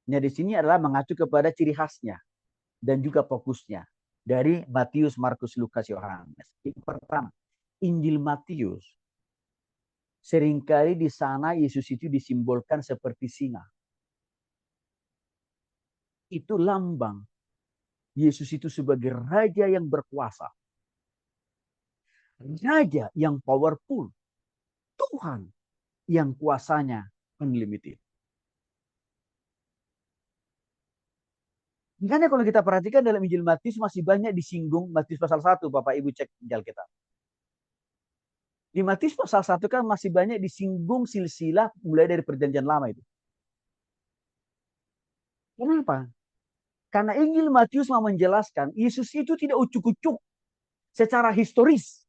Nah, di sini adalah mengacu kepada ciri khasnya dan juga fokusnya dari Matius, Markus, Lukas, Yohanes. Yang pertama, Injil Matius seringkali di sana Yesus itu disimbolkan seperti singa. Itu lambang Yesus itu sebagai raja yang berkuasa. Raja yang powerful. Tuhan yang kuasanya unlimited. Makanya kalau kita perhatikan dalam Injil Matius masih banyak disinggung Matius pasal 1, Bapak Ibu cek di Alkitab. Di Matius pasal 1 kan masih banyak disinggung silsilah mulai dari perjanjian lama itu. Kenapa? Karena Injil Matius mau menjelaskan Yesus itu tidak ucuk-ucuk secara historis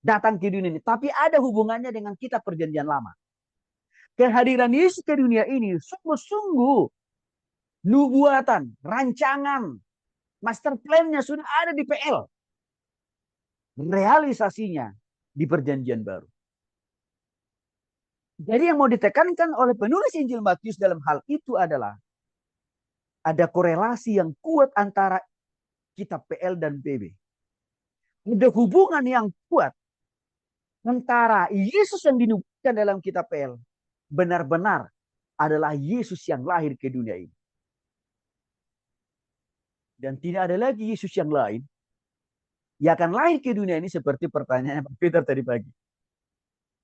datang ke dunia ini. Tapi ada hubungannya dengan kitab perjanjian lama. Kehadiran Yesus ke dunia ini sungguh-sungguh nubuatan, rancangan, master plan-nya sudah ada di PL. Realisasinya di perjanjian baru. Jadi yang mau ditekankan oleh penulis Injil Matius dalam hal itu adalah ada korelasi yang kuat antara kitab PL dan PB. Ada hubungan yang kuat antara Yesus yang dinubuatkan dalam kitab PL benar-benar adalah Yesus yang lahir ke dunia ini. Dan tidak ada lagi Yesus yang lain yang akan lahir ke dunia ini seperti pertanyaannya Pak Peter tadi pagi.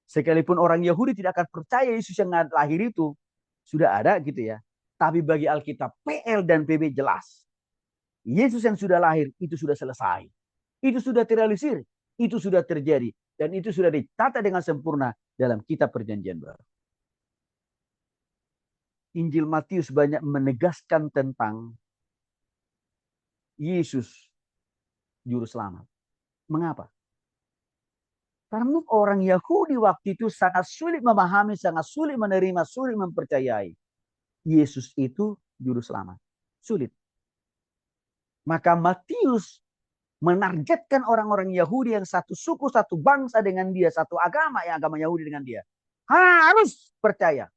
Sekalipun orang Yahudi tidak akan percaya Yesus yang lahir itu sudah ada gitu ya. Tapi bagi Alkitab PL dan PB jelas. Yesus yang sudah lahir itu sudah selesai. Itu sudah terrealisir. Itu sudah terjadi. Dan itu sudah ditata dengan sempurna dalam kitab perjanjian baru. Injil Matius banyak menegaskan tentang Yesus juru selamat. Mengapa? Karena orang Yahudi waktu itu sangat sulit memahami, sangat sulit menerima, sulit mempercayai. Yesus itu juru selamat. Sulit. Maka Matius menargetkan orang-orang Yahudi yang satu suku, satu bangsa dengan dia, satu agama, yang agama Yahudi dengan dia. Harus percaya.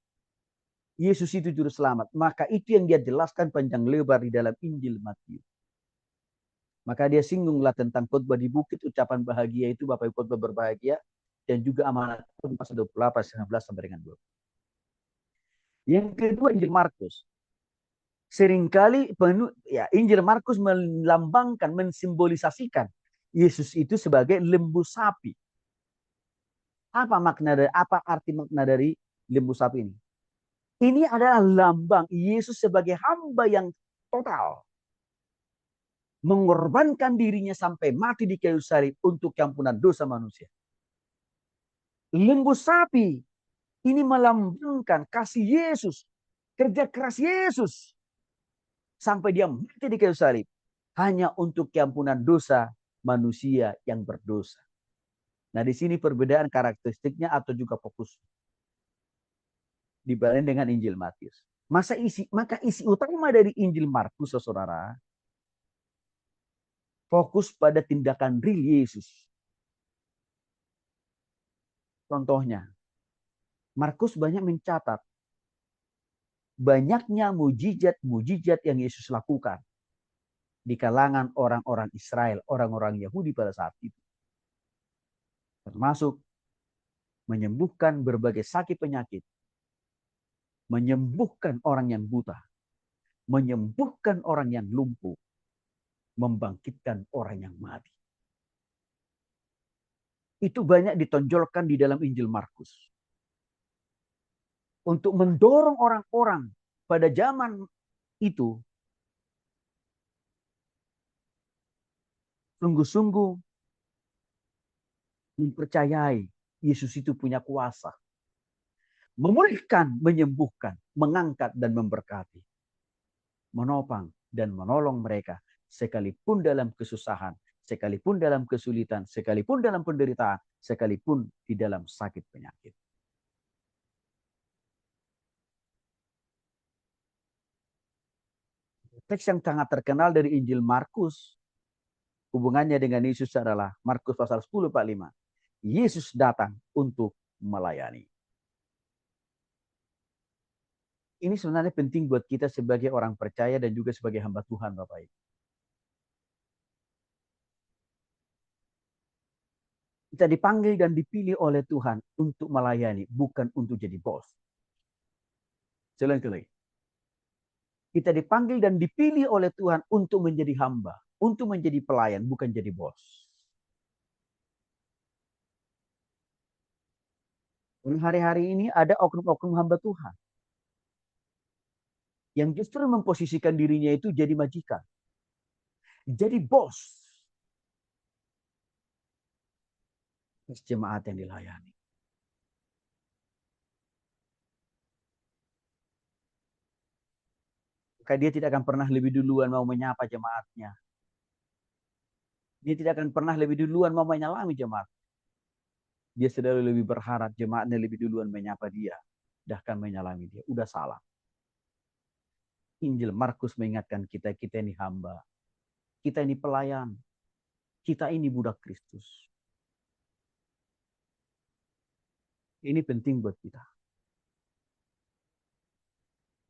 Yesus itu juru selamat. Maka itu yang dia jelaskan panjang lebar di dalam Injil Matius. Maka dia singgunglah tentang khotbah di bukit, ucapan bahagia itu, Bapak Ibu khotbah berbahagia, dan juga amanat pasal 28, 19 sampai dengan 20. Yang kedua Injil Markus. Seringkali Injil Markus melambangkan, mensimbolisasikan Yesus itu sebagai lembu sapi. Apa arti makna dari lembu sapi ini? Ini adalah lambang Yesus sebagai hamba yang total. Mengorbankan dirinya sampai mati di kayu salib untuk ampunan dosa manusia. Lembu sapi ini melambangkan kasih Yesus, kerja keras Yesus sampai dia mati di kayu salib hanya untuk ampunan dosa manusia yang berdosa. Nah, di sini perbedaan karakteristiknya atau juga fokus dibanding dengan Injil Matius. Maka isi utama dari Injil Markus, saudara, fokus pada tindakan real Yesus. Contohnya, Markus banyak mencatat banyaknya mujizat-mujizat yang Yesus lakukan di kalangan orang-orang Israel, orang-orang Yahudi pada saat itu. Termasuk menyembuhkan berbagai sakit penyakit, menyembuhkan orang yang buta, menyembuhkan orang yang lumpuh, membangkitkan orang yang mati. Itu banyak ditonjolkan di dalam Injil Markus. Untuk mendorong orang-orang pada zaman itu sungguh-sungguh mempercayai Yesus itu punya kuasa. Memulihkan, menyembuhkan, mengangkat dan memberkati. Menopang dan menolong mereka sekalipun dalam kesusahan, sekalipun dalam kesulitan, sekalipun dalam penderitaan, sekalipun di dalam sakit penyakit. Teks yang sangat terkenal dari Injil Markus, hubungannya dengan Yesus adalah Markus pasal 10:45. Yesus datang untuk melayani. Ini sebenarnya penting buat kita sebagai orang percaya dan juga sebagai hamba Tuhan, Bapak Ibu. Kita dipanggil dan dipilih oleh Tuhan untuk melayani, bukan untuk jadi bos. Sekali. Kita dipanggil dan dipilih oleh Tuhan untuk menjadi hamba, untuk menjadi pelayan, bukan jadi bos. Hari-hari ini ada oknum-oknum hamba Tuhan yang justru memposisikan dirinya itu jadi majikan, jadi bos jemaat yang dilayani. Maka dia tidak akan pernah lebih duluan mau menyapa jemaatnya. Dia tidak akan pernah lebih duluan mau menyalami jemaat. Dia selalu lebih berharap jemaatnya lebih duluan menyapa dia, bahkan menyalami dia. Udah salah. Injil Markus mengingatkan kita, kita ini hamba. Kita ini pelayan. Kita ini budak Kristus. Ini penting buat kita.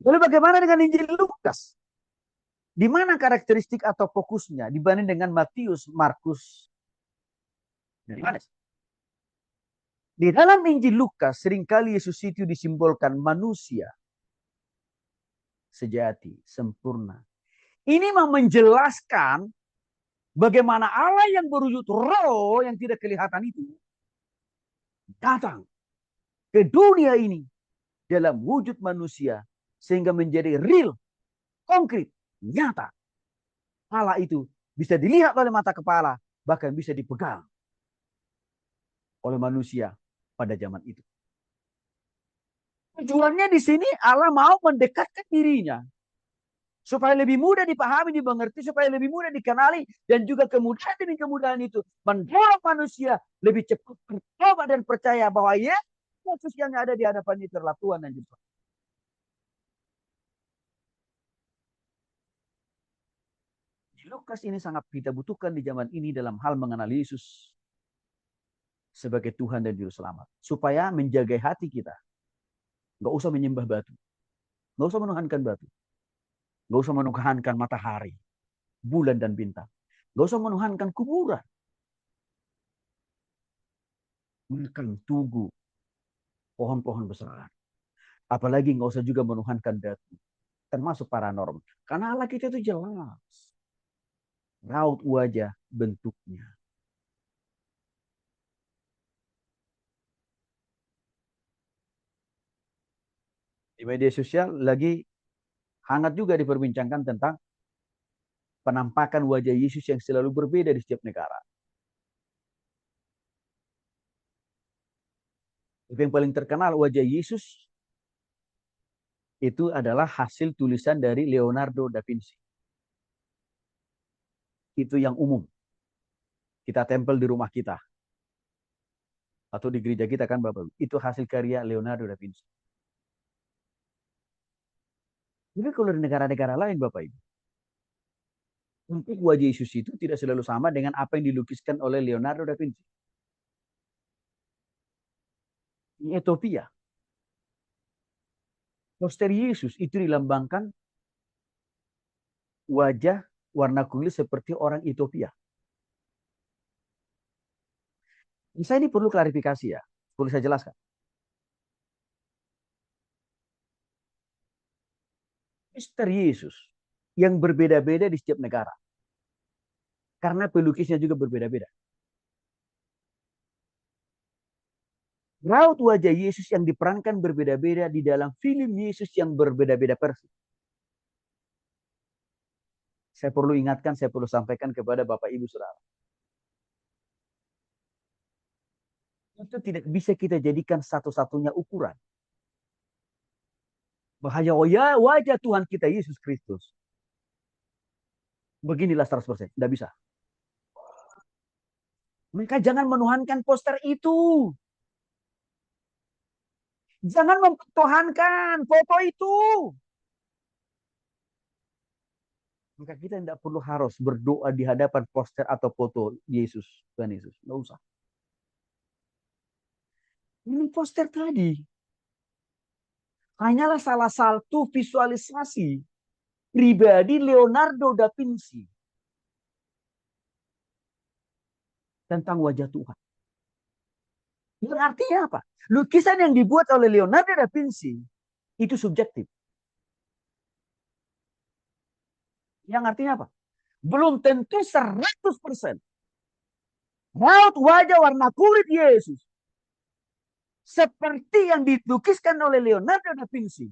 Lalu bagaimana dengan Injil Lukas? Di mana karakteristik atau fokusnya dibanding dengan Matius, Markus, dan Yohanes? Di dalam Injil Lukas, seringkali Yesus itu disimbolkan manusia sejati, sempurna. Ini mau menjelaskan bagaimana Allah yang berwujud roh yang tidak kelihatan itu datang ke dunia ini dalam wujud manusia sehingga menjadi real, konkret, nyata. Allah itu bisa dilihat oleh mata kepala, bahkan bisa dipegang oleh manusia pada zaman itu. Tujuannya di sini Allah mau mendekatkan dirinya supaya lebih mudah dipahami, dimengerti, supaya lebih mudah dikenali, dan juga kemudahan demi kemudahan itu mendorong manusia lebih cepat bertobat dan percaya bahwa Yesus yang ada di hadapan itu adalah Tuhan dan Juru. Lukas ini sangat kita butuhkan di zaman ini dalam hal mengenal Yesus sebagai Tuhan dan Juru Selamat, supaya menjaga hati kita. Nggak usah menyembah batu, nggak usah menuhankan batu, nggak usah menuhankan matahari, bulan dan bintang, nggak usah menuhankan kuburan, makan tugu, pohon-pohon besar. Apalagi nggak usah juga menuhankan datu, termasuk paranormal. Karena Allah kita itu jelas, raut wajah, bentuknya. Di media sosial lagi hangat juga diperbincangkan tentang penampakan wajah Yesus yang selalu berbeda di setiap negara. Yang paling terkenal wajah Yesus itu adalah hasil tulisan dari Leonardo da Vinci. Itu yang umum. Kita tempel di rumah kita. Atau di gereja kita kan Bapak. Itu hasil karya Leonardo da Vinci. Tapi kalau di negara-negara lain Bapak Ibu, untuk wajah Yesus itu tidak selalu sama dengan apa yang dilukiskan oleh Leonardo da Vinci. Di Ethiopia, poster Yesus itu dilambangkan wajah warna kulit seperti orang Ethiopia. Saya ini perlu klarifikasi ya. Perlu saya jelaskan. Poster Yesus yang berbeda-beda di setiap negara. Karena pelukisnya juga berbeda-beda. Raut wajah Yesus yang diperankan berbeda-beda di dalam film Yesus yang berbeda-beda versi. Saya perlu ingatkan, saya perlu sampaikan kepada Bapak Ibu Saudara. Itu tidak bisa kita jadikan satu-satunya ukuran. Bahaya wajah Tuhan kita Yesus Kristus. Beginilah 100%. Tidak bisa. Maka jangan menuhankan poster itu. Jangan mempertuhankan foto itu. Maka kita tidak perlu harus berdoa di hadapan poster atau foto Yesus. Tuhan Yesus. Tidak usah. Ini poster tadi. hanyalah salah satu visualisasi pribadi Leonardo da Vinci tentang wajah Tuhan. Yang artinya apa? Lukisan yang dibuat oleh Leonardo da Vinci itu subjektif. Yang artinya apa? Belum tentu 100% raut wajah warna kulit Yesus seperti yang dilukiskan oleh Leonardo da Vinci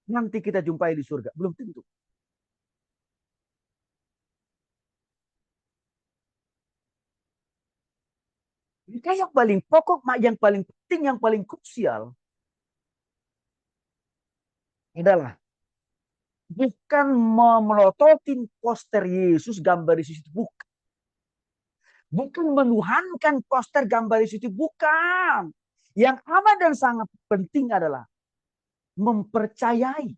nanti kita jumpai di surga. Belum tentu. Maka yang paling pokok, yang paling penting, yang paling krusial adalah bukan memelototin poster Yesus, gambar Yesus itu. Bukan. Bukan menuhankan poster gambar Yesus itu. Bukan. Yang amat dan sangat penting adalah mempercayai,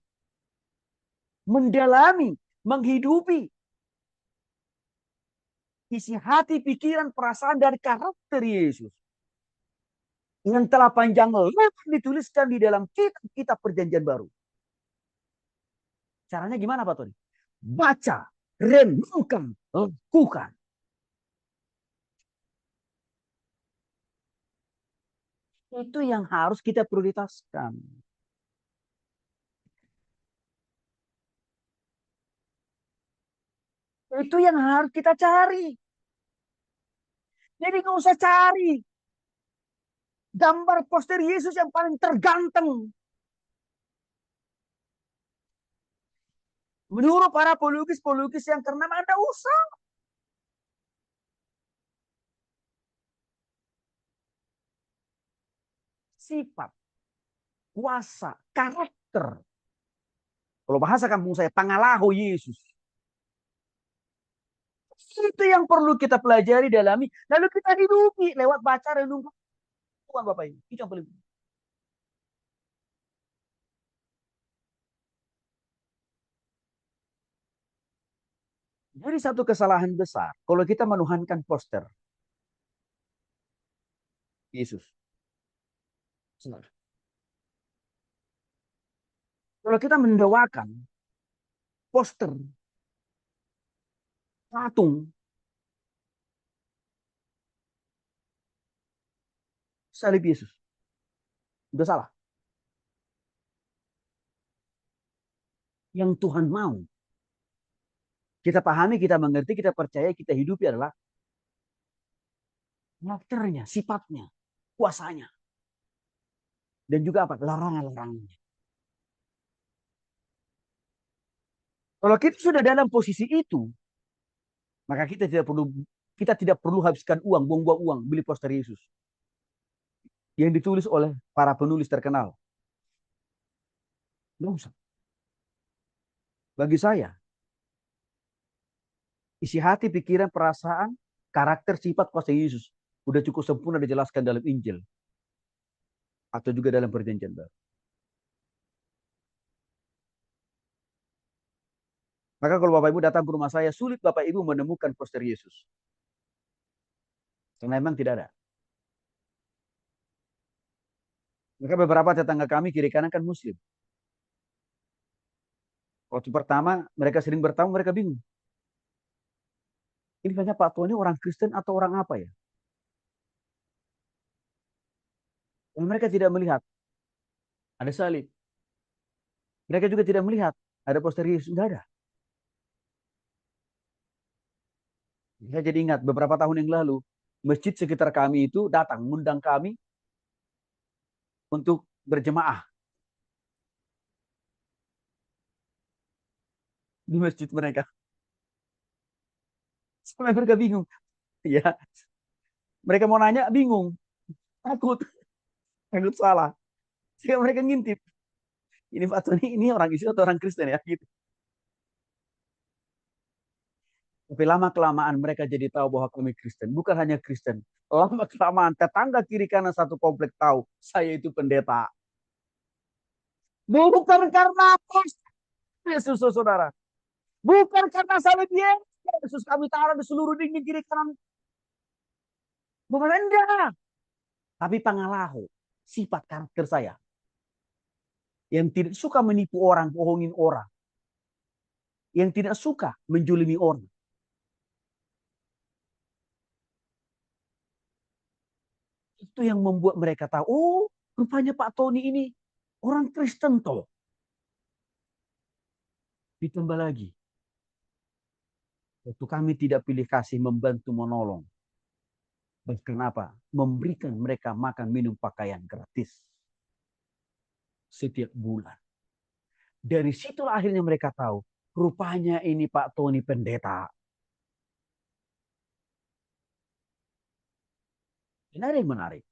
mendalami, menghidupi isi hati, pikiran, perasaan, dari karakter Yesus yang telah panjang lebar dituliskan di dalam kitab Perjanjian Baru. Caranya gimana Pak Tony? Baca, renungkan, lakukan. Itu yang harus kita prioritaskan. Itu yang harus kita cari. Jadi nggak usah cari gambar poster Yesus yang paling terganteng. Menurut para pelukis-pelukis yang ternama, Anda usah. Sifat, kuasa, karakter. Kalau bahasa kampung saya, pangalaho Yesus. Itu yang perlu kita pelajari, dalami. Lalu kita hidupi lewat baca, renungkan. Tuhan Bapak ini. Itu yang paling penting. Jadi satu kesalahan besar kalau kita menuhankan poster Yesus. Kalau kita mendewakan poster patung salib Yesus, udah salah. Yang Tuhan mau kita pahami, kita mengerti, kita percaya, kita hidupi adalah karakternya, sifatnya, kuasanya, dan juga apa? Larangan-larangannya. Kalau kita sudah dalam posisi itu, maka kita tidak perlu habiskan uang, buang-buang uang beli poster Yesus yang ditulis oleh para penulis terkenal. Nggak usah. Bagi saya, isi hati, pikiran, perasaan, karakter, sifat, kuasa Yesus udah cukup sempurna dijelaskan dalam Injil atau juga dalam Perjanjian Baru. Maka kalau Bapak Ibu datang ke rumah saya, sulit Bapak Ibu menemukan poster Yesus. Karena memang tidak ada. Maka beberapa tetangga kami kiri kanan kan Muslim. Waktu pertama mereka sering bertamu, mereka bingung. Ini banyak Pak Tony orang Kristen atau orang apa ya? Dan mereka tidak melihat ada salib. Mereka juga tidak melihat ada poster Yesus. Tidak ada. Saya jadi ingat beberapa tahun yang lalu, masjid sekitar kami itu datang, mengundang kami untuk berjemaah di masjid mereka. Sampai mereka bingung. Ya, mereka mau nanya bingung, takut, takut salah. Sehingga mereka ngintip. Ini Pak Tony, ini orang Islam atau orang Kristen ya? Gitu. Tapi lama kelamaan mereka jadi tahu bahwa kami Kristen. Bukan hanya Kristen. Lama kelamaan tetangga kiri kanan satu komplek tahu saya itu pendeta. Bukan karena Yesus, saudara. Bukan karena salib Yesus kami taruh di seluruh dinding kiri kanan. Bukan enggak. Tapi pangalaho. sifat karakter saya. Yang tidak suka menipu orang, bohongin orang. Yang tidak suka menjulimi orang. Itu yang membuat mereka tahu, oh rupanya Pak Tony ini orang Kristen toh. Ditambah lagi, waktu kami tidak pilih kasih membantu menolong. Kenapa? Memberikan mereka makan, minum, pakaian gratis. Setiap bulan. Dari situlah akhirnya mereka tahu, rupanya ini Pak Tony pendeta. Ini ada yang menarik.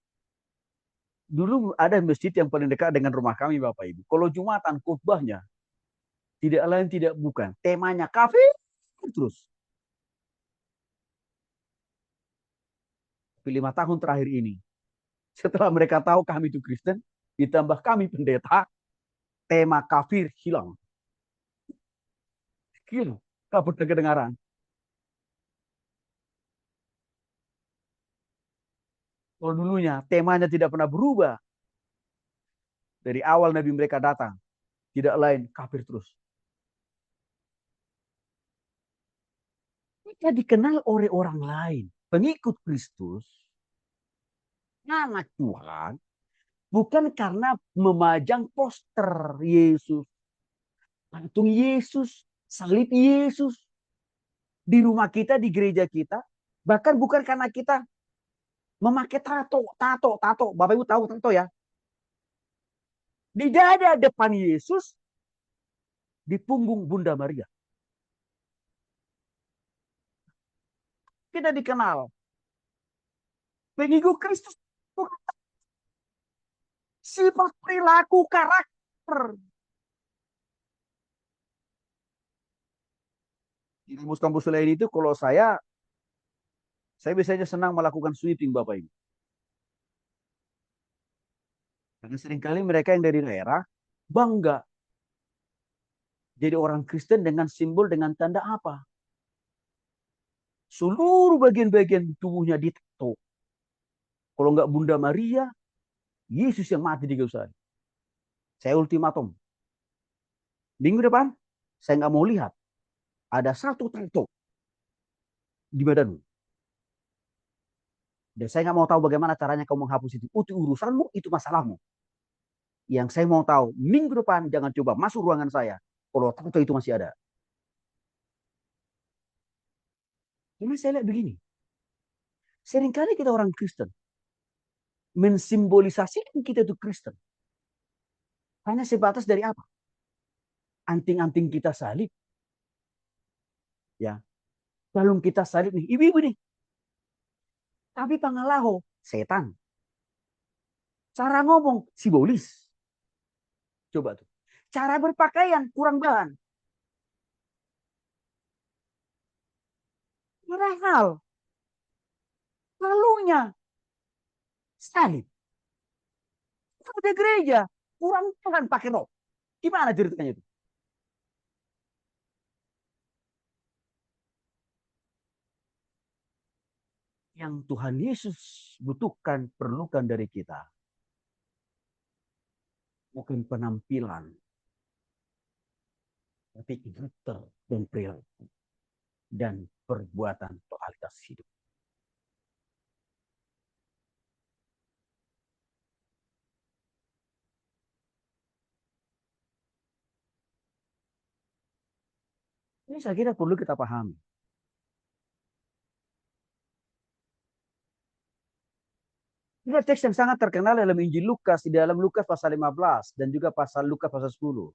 Dulu ada masjid yang paling dekat dengan rumah kami Bapak Ibu. Kalau Jumatan khutbahnya tidak lain tidak bukan. Temanya kafe terus. 5 tahun terakhir ini. Setelah mereka tahu kami itu Kristen, ditambah kami pendeta, tema kafir hilang. Hilang. Kabur kedengaran. Kalau dulunya temanya tidak pernah berubah. Dari awal Nabi mereka datang. Tidak lain kafir terus. Mereka dikenal oleh orang lain. Pengikut Kristus. Anak Tuhan. Bukan karena memajang poster Yesus. Patung Yesus. Salib Yesus. Di rumah kita, di gereja kita. Bahkan bukan karena kita memakai tato. Bapak Ibu tahu tato ya? Di dada depan Yesus, di punggung Bunda Maria. Kita dikenal. Pengikut Kristus. Sifat perilaku karakter. Di kampus-kampus lain itu kalau saya biasanya senang melakukan sweeping Bapak Ibu. Karena seringkali mereka yang dari daerah bangga jadi orang Kristen dengan simbol dengan tanda apa? Seluruh bagian-bagian tubuhnya ditato. Kalau enggak Bunda Maria, Yesus yang mati di kayu salib. Saya ultimatum. Minggu depan, saya nggak mau lihat ada satu tato di badanmu. Dan saya nggak mau tahu bagaimana caranya kamu menghapus itu. Itu urusanmu, itu masalahmu. Yang saya mau tahu, minggu depan jangan coba masuk ruangan saya. Kalau tato itu masih ada. Ini saya lihat begini. Seringkali kita orang Kristen mensimbolisasikan kita itu Kristen. Hanya sebatas dari apa? Anting-anting kita salib. Ya. Kalung kita salib nih. Ibu-ibu nih. Tapi pangalaho, setan. Cara ngomong, simbolis. Coba tuh. Cara berpakaian, kurang bahan. Padahal, kalungnya salib. Udah gereja, kurang bahan pakai rok. Gimana ceritanya itu? Yang Tuhan Yesus butuhkan, perlukan dari kita. Bukan penampilan, tapi karakter dan perilaku dan perbuatan totalitas hidup. Ini saya kira perlu kita pahami. Ini teks yang sangat terkenal dalam Injil Lukas, di dalam Lukas pasal 15 dan juga pasal Lukas pasal 10.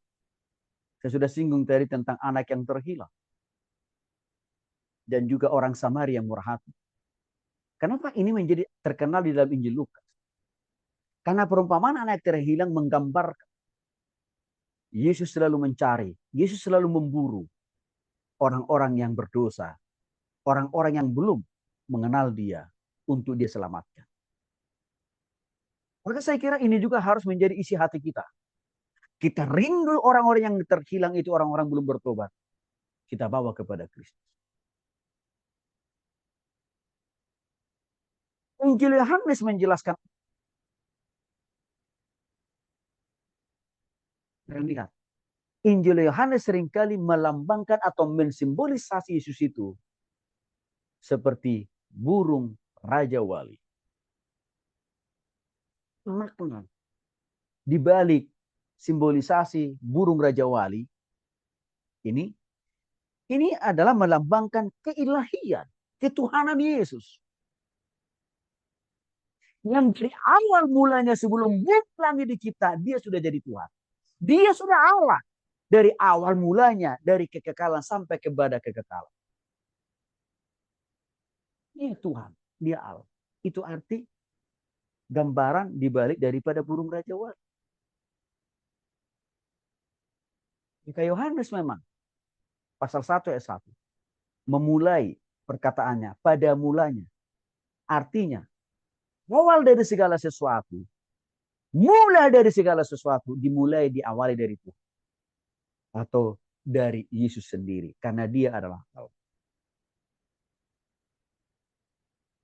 Saya sudah singgung tadi tentang anak yang terhilang. Dan juga orang Samaria yang murah hati. Kenapa ini menjadi terkenal di dalam Injil Lukas? Karena perumpamaan anak terhilang menggambarkan Yesus selalu mencari, Yesus selalu memburu orang-orang yang berdosa, orang-orang yang belum mengenal dia untuk dia selamatkan. Maka saya kira ini juga harus menjadi isi hati kita. Kita rindu orang-orang yang terhilang itu orang-orang belum bertobat. Kita bawa kepada Kristus. Injil Yohanes menjelaskan Lihat, Injil Yohanes seringkali melambangkan atau mensimbolisasi Yesus itu seperti burung Raja Wali. Makna di balik simbolisasi burung Raja Wali ini adalah melambangkan keilahian, ketuhanan Yesus. Yang dari awal mulanya sebelum langit dicipta, dia sudah jadi Tuhan. Dia sudah Allah. Dari awal mulanya, dari kekekalan sampai kepada kekekalan. Dia Tuhan, dia Allah. Itu arti gambaran dibalik daripada burung Raja Wali. Jika Yohanes memang pasal 1 ayat 1 memulai perkataannya pada mulanya. Artinya, awal dari segala sesuatu, mulai dari segala sesuatu dimulai diawali dari Tuhan. Atau dari Yesus sendiri. Karena dia adalah Allah.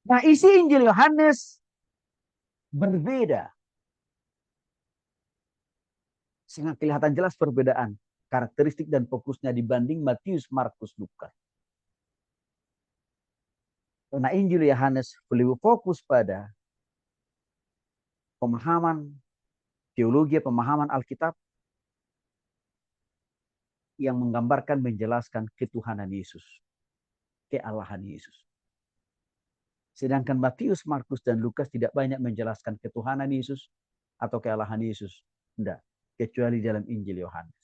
Nah, isi Injil Yohanes berbeda. Sangat kelihatan jelas perbedaan karakteristik dan fokusnya dibanding Matius, Markus, Lukas. Karena Injil Yohanes lebih fokus pada pemahaman teologi, pemahaman Alkitab yang menggambarkan, menjelaskan ketuhanan Yesus, kealahan Yesus. Sedangkan Matius, Markus, dan Lukas tidak banyak menjelaskan ketuhanan Yesus atau kealahan Yesus. Tidak, kecuali dalam Injil Yohanes.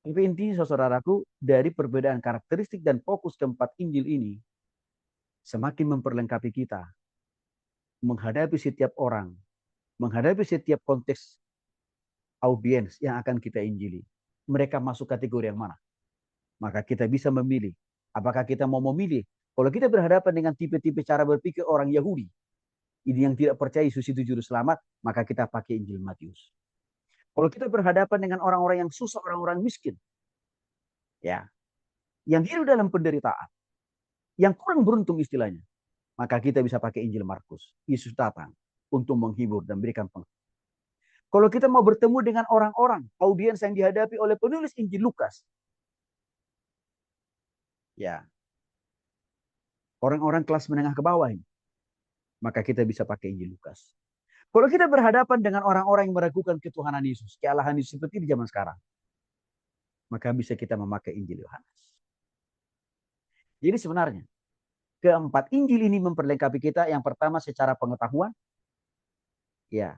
Tapi intinya, saudaraku, dari perbedaan karakteristik dan fokus keempat Injil ini, semakin memperlengkapi kita menghadapi setiap orang, menghadapi setiap konteks audiens yang akan kita injili. Mereka masuk kategori yang mana? Maka kita bisa memilih. Apakah kita mau memilih? Kalau kita berhadapan dengan tipe-tipe cara berpikir orang Yahudi, ini yang tidak percaya Yesus itu juru selamat, maka kita pakai Injil Matius. Kalau kita berhadapan dengan orang-orang yang susah, orang-orang miskin, ya, yang hidup dalam penderitaan, yang kurang beruntung istilahnya, maka kita bisa pakai Injil Markus. Yesus datang untuk menghibur dan berikan penghibur. Kalau kita mau bertemu dengan orang-orang, audiens yang dihadapi oleh penulis Injil Lukas, ya, orang-orang kelas menengah ke bawah ini, maka kita bisa pakai Injil Lukas. Kalau kita berhadapan dengan orang-orang yang meragukan ketuhanan Yesus, kealahan Yesus seperti di zaman sekarang, maka bisa kita memakai Injil Yohanes. Jadi sebenarnya, keempat Injil ini memperlengkapi kita. Yang pertama secara pengetahuan, ya,